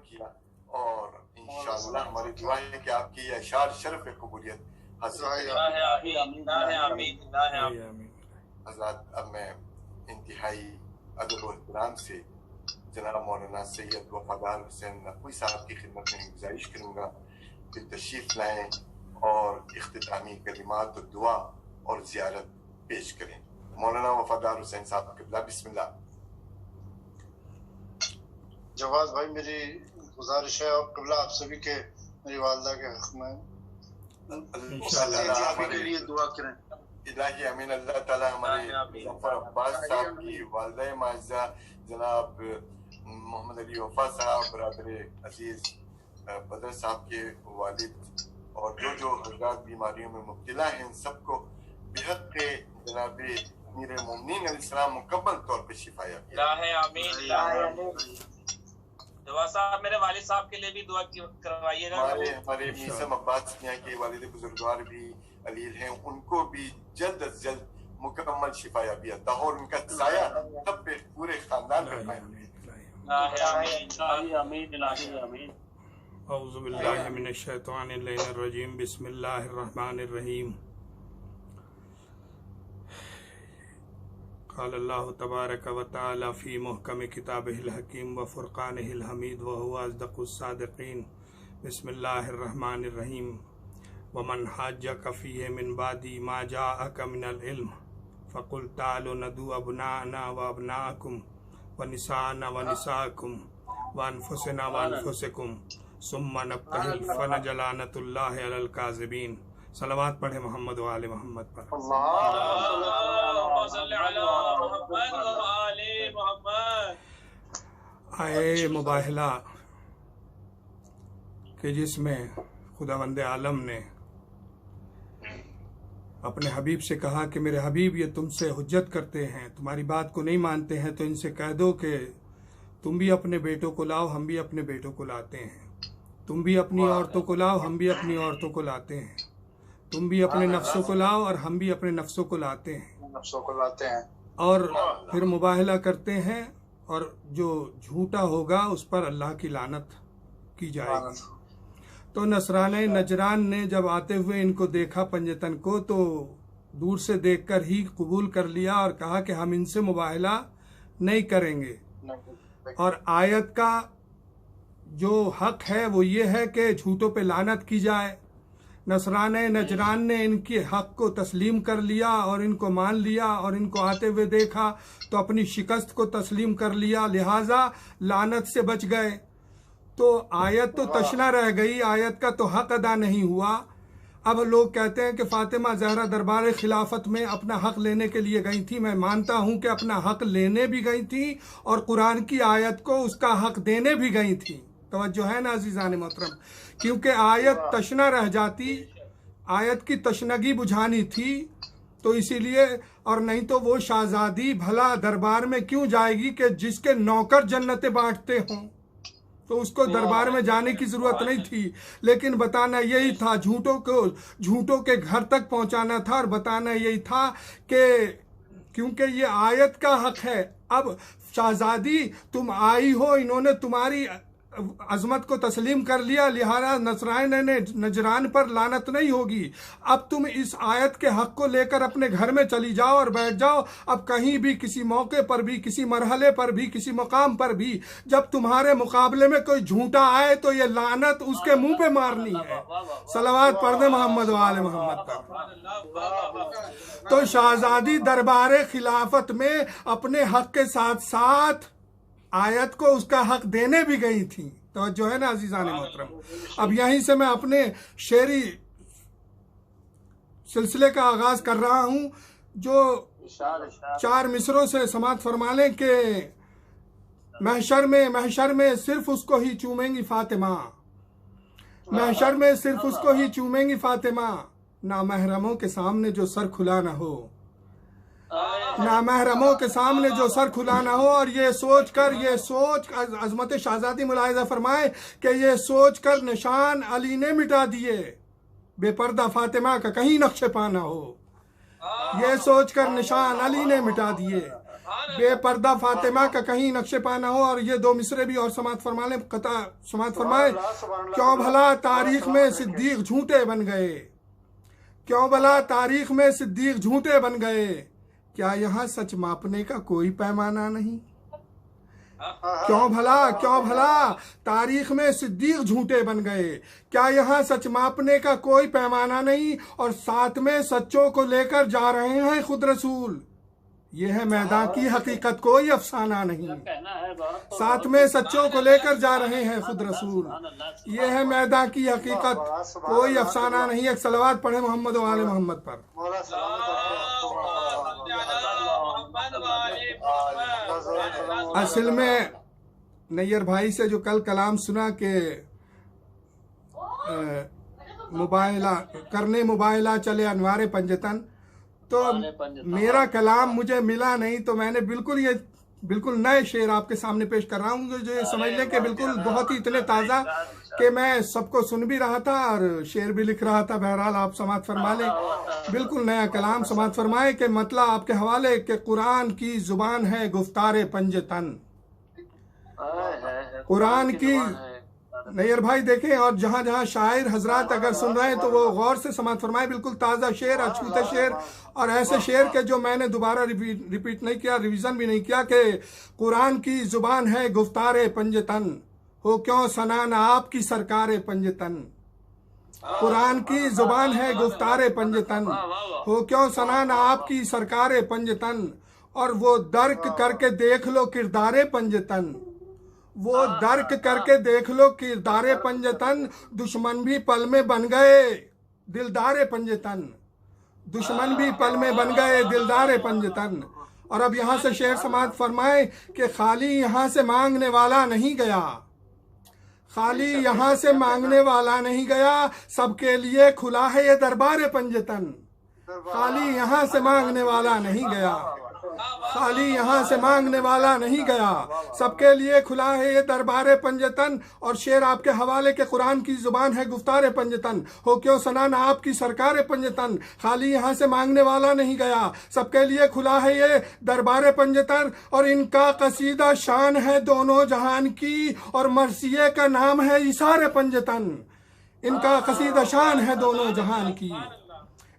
किया, और इंशाअल्लाह हमारी दुआ है कि आपकी ये अशार शरफ कबूलियत हासिल करें। हज़रात, अब मैं इंतहाई अदब और एहतराम से जनाब मौलाना सैयद वफादार हुसैन नकवी साहब की खिदमत में गुजारिश करूँगा कि तशरीफ़ लाएँ और इख्तितामी कलिमात और दुआ और ज़ियारत पेश करें। मौलाना वफादार हुसैन साहब क़िबला, बिस्मिल्लाह। जवाद भाई, मेरी गुजारिश है और क़िबला आप सभी के मेरी वालदा के हक़ में इंशाअल्लाह के लिए दुआ करें। इलाही अमीन। अल्लाह ताला हमारे ज़फ़र अब्बास साहब की वालिदा माज़ा जनाब मोहम्मद अली वफ़ा साहब, बरादर अजीज़ बदर साहब के वालिद और जो हज़रात बीमारियों में मुब्तला हैं, इन सबको बेहद के जनाब अमीर मोमिनीन अलैहिस्सलाम मुकम्मल तौर पे शिफा याब। जवा साहब, मेरे वालिद साहब के लिए भी दुआ करवाइएगा। हमारे मीसम अब्बास मियां के वालिद बुजुर्गवार भी अलील हैं, उनको भी जल्द अज जल्द मुकम्मल शिफा याबी अता हो और उनका साया सब पे पूरे खानदान पर पाए। औज़ु बिल्लाहि मिनश शैतानिर रजीम, बिस्मिल्लाहिर रहमानिर रहीम। क़ाल अल्लाहु तबारक व तआला फ़ी मुहकम किताबिहिल हकीम व फ़ुरक़ानिहिल हमीद व हुवा अस्दक़ुस सादिक़ीन। बिस्मिल्लाहिर रहमानिर रहीम। व मन हाज्जक फ़ीहि मिन बादी मा जाअक मिनल इल्म फ़क़ुल तालू नदू अबनाअना व अबनाअकुम व निसाअना व निसाअकुम व अनफुसना व अनफुसकुम सुम्मा नब्तहिल फ़नजलानतुल्लाहि अलल काज़िबीन। सलावत पढ़े मोहम्मद व आले मोहम्मद पर। आए मुबाहला कि जिसमें खुदावंद आलम ने अपने हबीब से कहा कि मेरे हबीब, ये तुमसे हुज्जत करते हैं, तुम्हारी बात को नहीं मानते हैं, तो इनसे कह दो कि तुम भी अपने बेटों को लाओ, हम भी अपने बेटों को लाते हैं। तुम भी अपनी औरतों को लाओ, हम भी अपनी औरतों को लाते हैं। तुम भी अपने नफ्सों को लाओ और हम भी अपने नफ्सों को लाते हैं। और फिर मुबाहला करते हैं, और जो झूठा होगा उस पर अल्लाह की लानत की जाएगी। तो नसराने नजरान ने जब आते हुए इनको देखा पंजतन को, तो दूर से देखकर ही कबूल कर लिया और कहा कि हम इनसे मुबाहला नहीं करेंगे। और आयत का जो हक है वो ये है कि झूठों पे लानत की जाए। नसराने नजरान ने इनके हक को तस्लीम कर लिया और इनको मान लिया, और इनको आते हुए देखा तो अपनी शिकस्त को तस्लीम कर लिया, लिहाजा लानत से बच गए। तो आयत तो तशना रह गई, आयत का तो हक अदा नहीं हुआ। अब लोग कहते हैं कि फातिमा ज़हरा दरबार खिलाफत में अपना हक लेने के लिए गई थी। मैं मानता हूं कि अपना हक लेने भी गई थी और कुरान की आयत को उसका हक देने भी गई थी। तवज्जो है ना अज़ीज़ान मोहतरम, क्योंकि आयत तशना रह जाती, आयत की तशनगी बुझानी थी, तो इसीलिए। और नहीं तो वो शाहजादी भला दरबार में क्यों जाएगी कि जिसके नौकर जन्नतें बांटते हों, तो उसको दरबार में जाने की जरूरत नहीं थी। लेकिन बताना यही था, झूठों के घर तक पहुंचाना था, और बताना यही था कि क्योंकि ये आयत का हक है। अब शाहजादी तुम आई हो, इन्होंने तुम्हारी अजमत को तस्लीम कर लिया, लिहाजा नसराने ने नजरान पर लानत नहीं होगी। अब तुम इस आयत के हक को लेकर अपने घर में चली जाओ और बैठ जाओ। अब कहीं भी, किसी मौके पर भी, किसी मरहले पर भी, किसी मकाम पर भी जब तुम्हारे मुकाबले में कोई झूठा आए तो ये लानत उसके मुंह पे मारनी है। सलावत पढ़ दे मोहम्मद वाले मोहम्मद पर। तो शाहजादी दरबार खिलाफत में अपने हक के साथ साथ आयत को उसका हक देने भी गई थी। तो जो है ना अजीजान मोहतरम, अब यहीं से मैं अपने शेरी सिलसिले का आगाज कर रहा हूं, जो 4 मिसरों से समाप्त फरमा लें कि महशर में सिर्फ उसको ही चूमेंगी फातिमा, महशर में सिर्फ उसको ही चूमेंगी फातिमा, नामहरमों के सामने जो सर खुला ना हो, नामहरमों के सामने जो सर खुला ना हो। और ये सोच अजमत शाहजादी मुलाहिजा फरमाए कि ये सोच कर निशान अली ने मिटा दिए, बेपर्दा फातिमा का कहीं नक्शे पाना हो। ये सोच कर निशान अली ने मिटा दिए, बेपर्दा फातिमा का कहीं नक्शे पा ना हो। और ये दो मिसरे भी और समात फरमा लें, कता समात फरमाए। क्यों भला तारीख में सिद्दीक झूठे बन गए, क्यों भला तारीख में सिद्दीक झूठे बन गए, क्या यहाँ सच मापने का कोई पैमाना नहीं। क्यों भला तारीख में सिद्दीक झूठे बन गए, क्या यहाँ सच मापने का कोई पैमाना नहीं। और साथ में सच्चों को लेकर जा रहे हैं खुद रसूल, ये है मैदान की हकीकत कोई अफसाना नहीं। साथ में सच्चों को लेकर जा रहे हैं खुद रसूल, ये है मैदान की हकीकत कोई अफसाना नहीं। एक सलवात पढ़े मोहम्मद वाले मोहम्मद पर। असल में नैयर भाई से जो कल कलाम सुना के मुबाहिला चले अनवारे पंजतन, तो मेरा कलाम मुझे मिला नहीं, तो मैंने बिल्कुल नए शेर आपके सामने पेश कर रहा हूँ जो ये समझ लें कि बिल्कुल बहुत ही इतने ताज़ा कि मैं सबको सुन भी रहा था और शेर भी लिख रहा था। बहरहाल आप समात फरमा लें, बिल्कुल नया कलाम समात फरमाए कि मतलब आपके हवाले के कुरान की जुबान है गुफ्तारे पंजतन। कुरान की नैयर भाई देखें, और जहाँ जहाँ शायर हजरात अगर सुन रहे हैं तो वो गौर से समात फरमाए। बिल्कुल ताज़ा शेर, अछूते शेर, और ऐसे शेर के जो मैंने दोबारा रिपीट नहीं किया, रिवीजन भी नहीं किया कि कुरान की जुबान है गुफ्तारे पंजतन, हो क्यों सनान आपकी सरकारे पंजतन। कुरान की जुबान है गुफ्तारे पंजतन, हो क्यों सनान आपकी सरकारे पंजतन। और वो दर्क करके देख लो किरदारे पंजतन, वो दर्क करके देख लो किरदारे पंजतन। दुश्मन भी पल में बन गए दिलदारे पंजतन, दुश्मन भी पल में बन गए दिलदारे पंजतन। और अब यहाँ से शेर समात फरमाए कि खाली यहाँ से मांगने वाला नहीं गया, खाली यहाँ से मांगने वाला नहीं गया, सबके लिए खुला है ये दरबारे पंजतन। खाली यहाँ से मांगने वाला नहीं गया, खाली यहाँ से मांगने वाला नहीं गया, सबके लिए खुला है ये दरबारे पंजतन। और शेर आपके हवाले के कुरान की जुबान है गुफ्तारे पंजतन, हो क्यों सनान आपकी सरकारे पंजतन। खाली यहाँ से मांगने वाला नहीं गया, सबके लिए खुला है ये दरबारे पंजतन। और इनका कसीदा शान है दोनों जहान की, और मरसिये का नाम है इशारे पंजतन। इनका कसीदा शान है दोनों जहान की,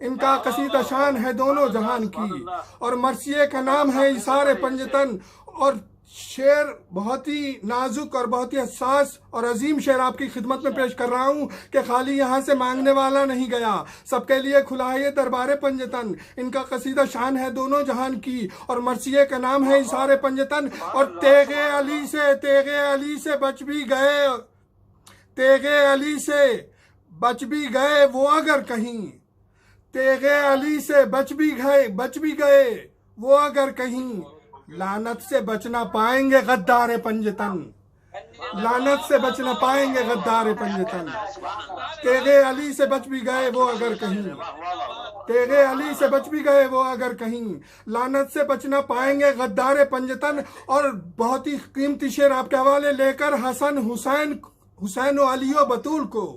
इनका कसीदा शान है दोनों जहान की, और मरसिये का नाम है इशारे पंजतन। और शेर बहुत ही नाजुक और बहुत ही हसास और अजीम शेर आपकी खिदमत में पेश कर रहा हूँ कि खाली यहाँ से मांगने वाला नहीं गया, सबके लिए खुला है ये दरबारे पंजतन। इनका कसीदा शान है दोनों जहान की, और मरसिये का नाम है इशारे पंजतन। और तेगे अली से बच भी गए, तेगे अली से बच भी गए वो अगर कहीं, तेगे अली से बच भी गए वो अगर कहीं, लानत से बच ना पाएंगे गद्दारे पंजतन, लानत से बच ना पाएंगे गद्दारे पंजतन। तेगे अली से बच भी गए वो अगर कहीं, तेगे अली से बच भी गए वो अगर कहीं, लानत से बच ना पाएंगे गद्दारे पंजतन। और बहुत ही कीमती शेर आपके हवाले लेकर हसन हुसैन अलियो बतूल को,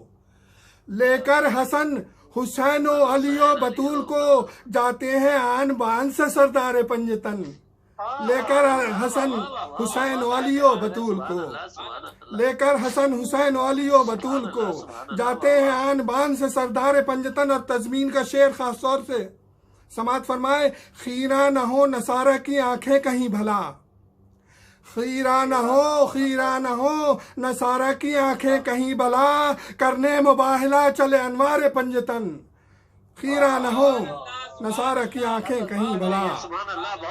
लेकर हसन हुसैन अलियो बतूल को जाते हैं आन बान से सरदारे पंजतन। लेकर हसन हुसैन अलियो बतूल को, लेकर हसन हुसैन अलियो बतूल को जाते हैं आन बान से सरदारे पंजतन। और तजमीन का शेर खास तौर से समात फरमाए, खीरा न हो नसारा की आंखें कहीं भला, खीरा न हो नसारा की आंखें कहीं भला, करने मुबाहिला चले अनवारे पंजतन। खीरा न हो नसारा की आंखें कहीं भला,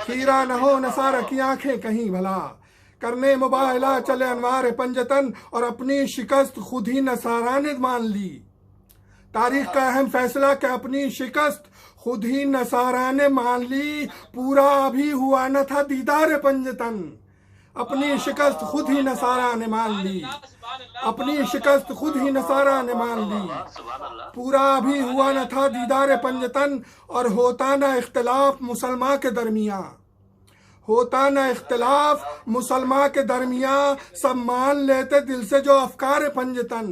खीरा न हो नसारा की आंखें कहीं भला, करने मुबाहिला चले अनवारे पंजतन। और अपनी शिकस्त खुद ही नसारा ने मान ली, तारीख का अहम फैसला कि अपनी शिकस्त खुद ही नसारा ने मान ली, पूरा अभी हुआ न था दीदार पंजतन। अपनी शिकस्त खुद ही नसारा ने मान ली, अपनी शिकस्त खुद ही नसारा ने मान ली, पूरा अभी हुआ न था दीदार पंजतन। और होता न इख्तिलाफ मुसलमान के दरमियाँ, होता न इख्तिलाफ मुसलमान के दरमियाँ, सब मान लेते दिल से जो अफकार पंजतन।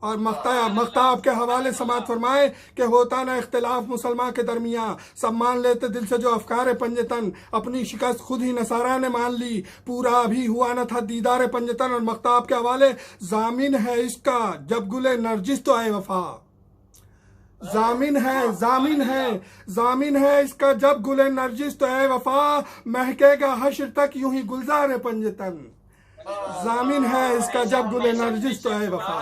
और मख्ताब के हवाले समात फरमाए कि होता ना इख्तिलाफ मुसलमान के दरमियान, सब मान लेते दिल से जो अफकार पंजतन, अपनी शिकस्त खुद ही नसारा ने मान ली, पूरा अभी हुआ न था दीदार पंजतन। और मख्ताब के हवाले जामिन है इसका जब गुले नरजिस तो आए वफा, जामिन है इसका जब गुले नरजिस तो आए वफा, महकेगा हश्र तक यूं ही गुलजार पंजतन। जामिन है इसका जब गुले नरजिस तो आए वफा,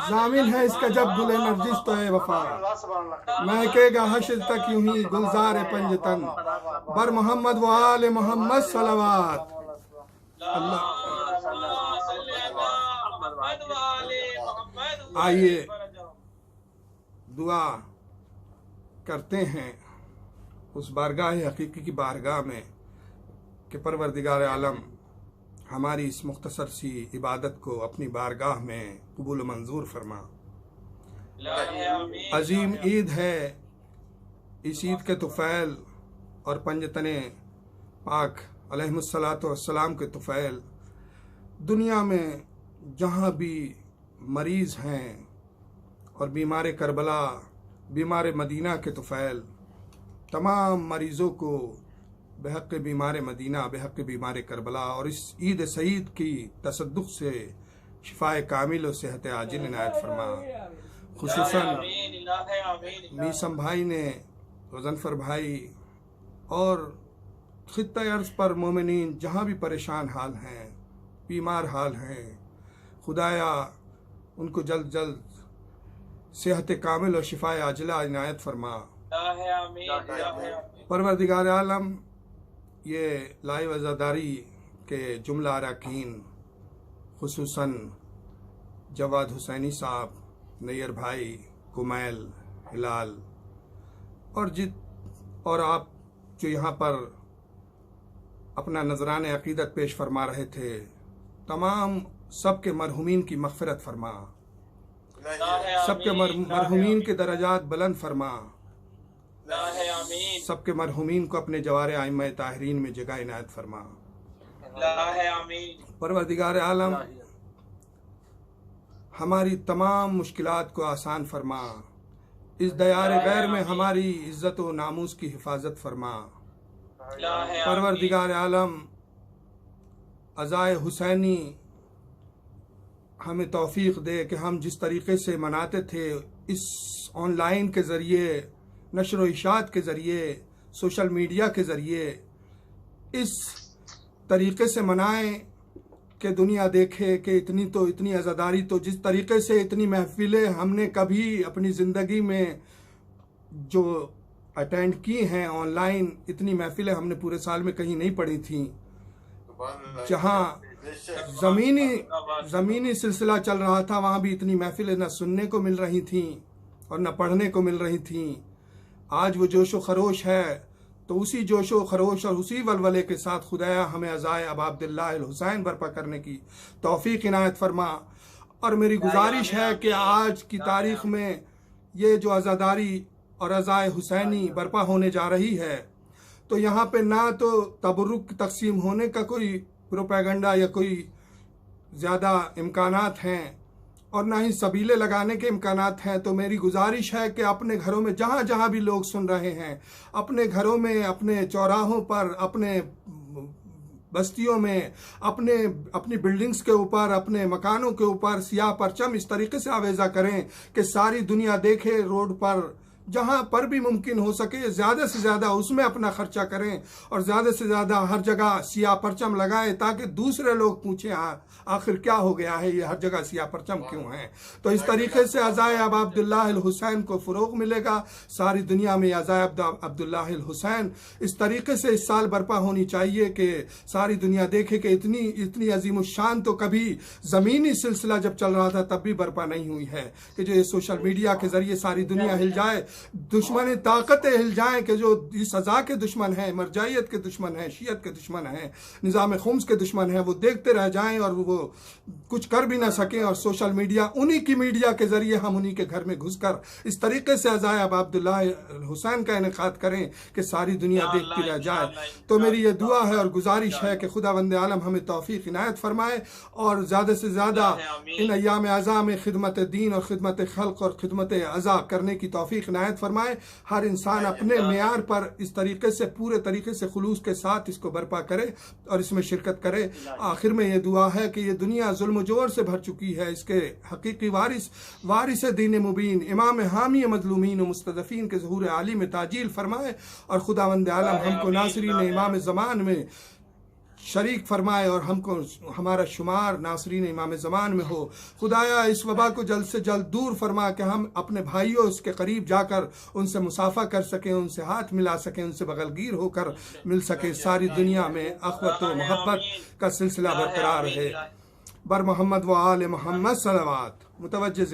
जामिन है इसका जब गुले नरजिस तो है वफा, महकेगा हश्र तक यूं ही गुलजार पंजतन। बर मोहम्मद व आले मोहम्मद सलवात। आइए दुआ करते हैं उस बारगाह हकीकी की बारगाह में कि परवरदिगार आलम हमारी इस मुख्तसर सी इबादत को अपनी बारगाह में कबूल मंजूर फरमा। अजीम ईद है, इस ईद के तुफ़ैल और पंजतने पाक अलैहिस्सलातु वस्सलाम के तुफ़ैल दुनिया में जहाँ भी मरीज़ हैं, और बीमार करबला, बीमार मदीना के तुफ़ैल तमाम मरीज़ों को बेहक बीमार मदीना, बेहक बीमार करबला और इस ईद सईद की तसद्दुक़ से शिफाए कामिल और सेहत आजिल इनायत फरमा। खुसूसन मीसम भाई ने, गज़नफ़र भाई और खित्ता अर्ज़ पर मोमिनीन जहाँ भी परेशान हाल हैं, बीमार हाल हैं, खुदाया उनको जल्द जल्द सेहत कामिल और शिफाए आजिला इनायत फरमा। परवरदिगार आलम ये लाइव अज़ादारी के जुमला अरकान खुसूसन जवाद हुसैनी साहब, नैयर भाई, कुमैल, हिलाल और आप जो यहाँ पर अपना नजरान अक़ीदत पेश फरमा रहे थे, तमाम सबके मरहुमीन की मग़फ़िरत फरमा, सबके मरहुमीन के दरजात बुलंद फरमा, सबके मरहुमीन को अपने जवार आइम्मा ताहिरीन में जगह इनायत फरमा। परवरदिगार आलम हमारी तमाम मुश्किलात को आसान फरमा, इस दयार गैर में हमारी इज्जत व नामूस की हिफाजत फरमा। परवरदिगार आलम अज़ाए हुसैनी हमें तौफीक दे कि हम जिस तरीक़े से मनाते थे, इस ऑनलाइन के ज़रिए, नशर व इशात के ज़रिए, सोशल मीडिया के ज़रिए इस तरीक़े से मनाएं कि दुनिया देखे कि इतनी आज़ादारी, तो जिस तरीक़े से इतनी महफ़िलें हमने कभी अपनी ज़िंदगी में जो अटेंड की हैं ऑनलाइन, इतनी महफ़िलें हमने पूरे साल में कहीं नहीं पढ़ी थी। जहाँ ज़मीनी सिलसिला चल रहा था, वहाँ भी इतनी महफ़िलें न सुनने को मिल रही थीं और न पढ़ने को मिल रही थीं। आज वो जोशो खरोश है, तो उसी जोशो खरोश और उसी वलवले के साथ खुदाया हमें अज़ाए अबा अब्दुल्लाह अल हुसैन बर्पा करने की तौफीक इनायत फरमा। और मेरी गुजारिश है कि आज की तारीख़ में ये जो आज़ादारी और अज़ाए हुसैनी बर्पा होने जा रही है, तो यहाँ पे ना तो तबरुक तकसीम होने का कोई प्रोपेगेंडा या कोई ज़्यादा इम्कानात हैं और ना ही सबीले लगाने के इम्कानात हैं। तो मेरी गुजारिश है कि अपने घरों में जहाँ जहाँ भी लोग सुन रहे हैं, अपने घरों में, अपने चौराहों पर, अपने बस्तियों में, अपनी बिल्डिंग्स के ऊपर, अपने मकानों के ऊपर सियाह परचम इस तरीके से आवेज़ा करें कि सारी दुनिया देखे। रोड पर जहाँ पर भी मुमकिन हो सके ज़्यादा से ज़्यादा उसमें अपना खर्चा करें और ज़्यादा से ज़्यादा हर जगह सियाह परचम लगाएं, ताकि दूसरे लोग पूछें आखिर क्या हो गया है, ये हर जगह सियाह परचम क्यों है। तो इस तरीके से अज़ाए अबा अब्दुल्लाह अल हुसैन को फ़रोग़ मिलेगा। सारी दुनिया में अज़ाए अब्दुल्लाह अल हुसैन इस तरीके से इस साल बर्पा होनी चाहिए कि सारी दुनिया देखे कि इतनी अज़ीमुश्शान तो कभी ज़मीनी सिलसिला जब चल रहा था तब भी बर्पा नहीं हुई है, कि जो ये सोशल मीडिया के ज़रिए सारी दुनिया हिल जाए दुश्मन ताकतें हिल जाएं कि जो इस सज़ा के दुश्मन हैं, मरजाइयत के दुश्मन हैं, शियत के दुश्मन हैं, निज़ाम खुम्स के दुश्मन हैं, वो देखते रह जाएं और वो कुछ कर भी ना सकें। और सोशल मीडिया, उन्हीं की मीडिया के ज़रिए हम उन्हीं के घर में घुसकर इस तरीके से अज़ाए अब अब्दुल्लाह हुसैन का इनेकाद करें कि सारी दुनिया देखती रह जाए। तो मेरी ये दुआ है और गुजारिश है कि खुदावंद आलम हमें तौफीक इनायत फरमाए और ज़्यादा से ज़्यादा इन अय्याम अज़ा में खिदमत दीन और खिदमत खल्क़ और खिदमत अज़ा करने की तौफीक इनायत फरमाए। हर इंसान अपने मेयार पर इस तरीके से, पूरे तरीके से खुलूस के साथ इसको बर्पा करे और इसमें शिरकत करे। आखिर में ये दुआ है कि ये दुनिया जुल्म जोर से भर चुकी है, इसके हकीकी वारिस दीन मुबीन इमाम हामी मजलूमीन और मुस्तदफीन के ज़हूर आली में ताजील फरमाए और खुदावंद आलम हमको नासरीन इमाम ज़मान में शरीक फरमाए और हमको हमारा शुमार नासरीन इमाम ज़मान में हो। खुदाया इस वबा को जल्द से जल्द दूर फरमा कि हम अपने भाइयों के करीब जाकर उनसे मुसाफा कर सकें, उनसे हाथ मिला सकें, उनसे बगलगीर होकर मिल सकें। सारी दुनिया में अख़वत व मोहब्बत का सिलसिला बरकरार रहे। बर मोहम्मद व आल मोहम्मद सलवात मुतवज्जिह